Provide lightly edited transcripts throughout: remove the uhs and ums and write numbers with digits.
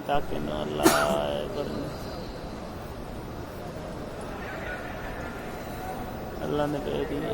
ताकि न अल्लाह अल्लाह ने कह दिए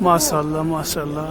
माशाल्लाह माशाल्लाह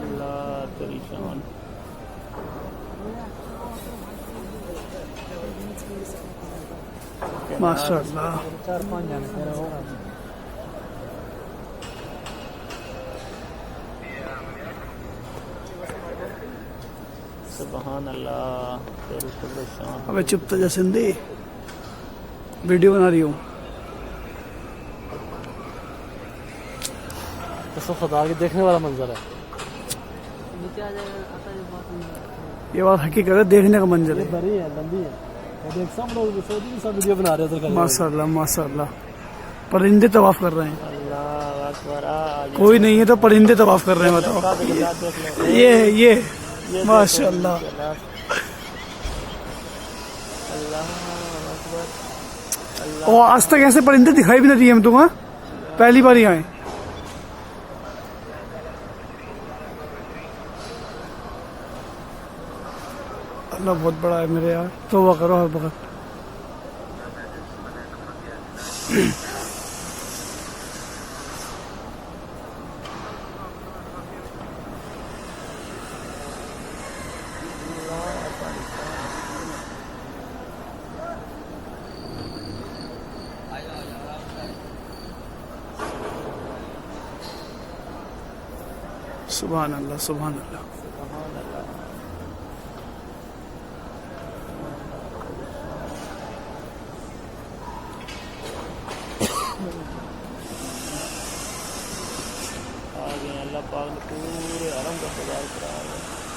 अल्लाह तेरी शान माशाल्लाह 4-5 जाने तेरा हो सुभान अल्लाह तेरी कुदरत शान अबे चुप तो जा सिंधी वीडियो बना रही हूँ तो खुदा के देखने वाला मंजर है ये बात हकीकत है देखने का मंजर है बड़ी है लंबी है और देख सब लोग सऊदी में सब वीडियो बना रहे हैं उधर माशाल्लाह माशाल्लाह परिंदे तवाफ कर रहे हैं अल्लाह अकबर कोई नहीं है तो परिंदे तवाफ कर रहे हैं बताओ ये माशाल्लाह अल्लाह अकबर और आज तक ऐसे परिंदे दिखाई भी नहीं दिए हम तुम्हें पहली बार ही आए अल्लाह बहुत बड़ा है मेरे यार तौबा करो हर वक्त सुभान अल्लाह सुभान अल्लाह आ गए अल्लाह पाक ने पूरे हरम का सजाया करा